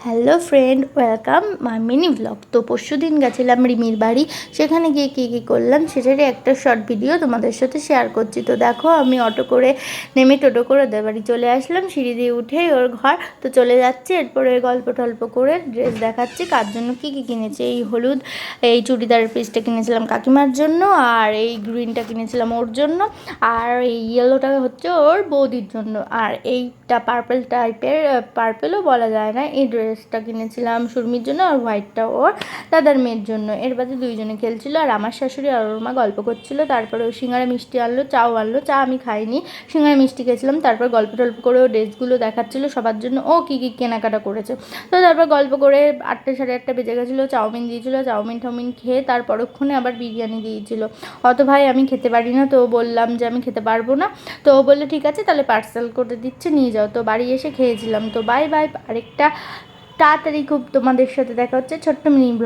Hello friend, welcome my mini blog. তো পরশু দিন গেছিলাম রিমির বাড়ি। সেখানে গিয়ে কী করলাম সেটারই একটা শর্ট ভিডিও তোমাদের সাথে শেয়ার করছি। তো দেখো, আমি অটো করে নেমে টোটো করে ওদের বাড়ি চলে আসলাম। সিঁড়ি দিয়ে উঠেই ওর ঘর তো চলে যাচ্ছে। এরপরে গল্প টল্প করে ড্রেস দেখাচ্ছি কার জন্য কী কিনেছে। এই হলুদ এই চুড়িদারের পিসটা কিনেছিলাম কাকিমার জন্য, আর এই গ্রিনটা কিনেছিলাম ওর জন্য, আর এই ইয়েলোটা হচ্ছে ওর বৌদির জন্য, আর এইটা পার্পল টাইপের, পার্পেলও বলা যায় না, এই ড্রেসটা কিনেছিলাম সুরমির জন্য, আর হোয়াইটটা ওর দাদার মেয়ের জন্য। এর বাদে দুইজনে খেলছিল, আর আমার শাশুড়ি আর ওর মা গল্প করছিল। তারপরে ও সিঙ্গারা মিষ্টি আনলো, চাও আনলো। চা আমি খাইনি, সিঙ্গারা মিষ্টি খেয়েছিলাম। তারপর গল্প টল্প করে ও ড্রেসগুলো দেখাচ্ছিলো সবার জন্য, ও কী কেনাকাটা করেছে। তো তারপর গল্প করে 8টা সাড়ে 8টা বেজে গেছিলো। চাউমিন দিয়েছিলো, চাউমিন টাউমিন খেয়ে তার পরক্ষণে আবার বিরিয়ানি দিয়েছিলো। অত ভাই আমি খেতে পারি না, তো বললাম যে আমি খেতে পারবো না। তো ও বললো ঠিক আছে, তাহলে পার্সেল করে দিচ্ছে, নিয়ে যাও। তো বাড়ি এসে খেয়েছিলাম। তো বাই বাই, আরেকটা তাড়াতাড়ি খুব তোমাদের সাথে দেখা হচ্ছে ছোট্ট মিনি ব্লগ।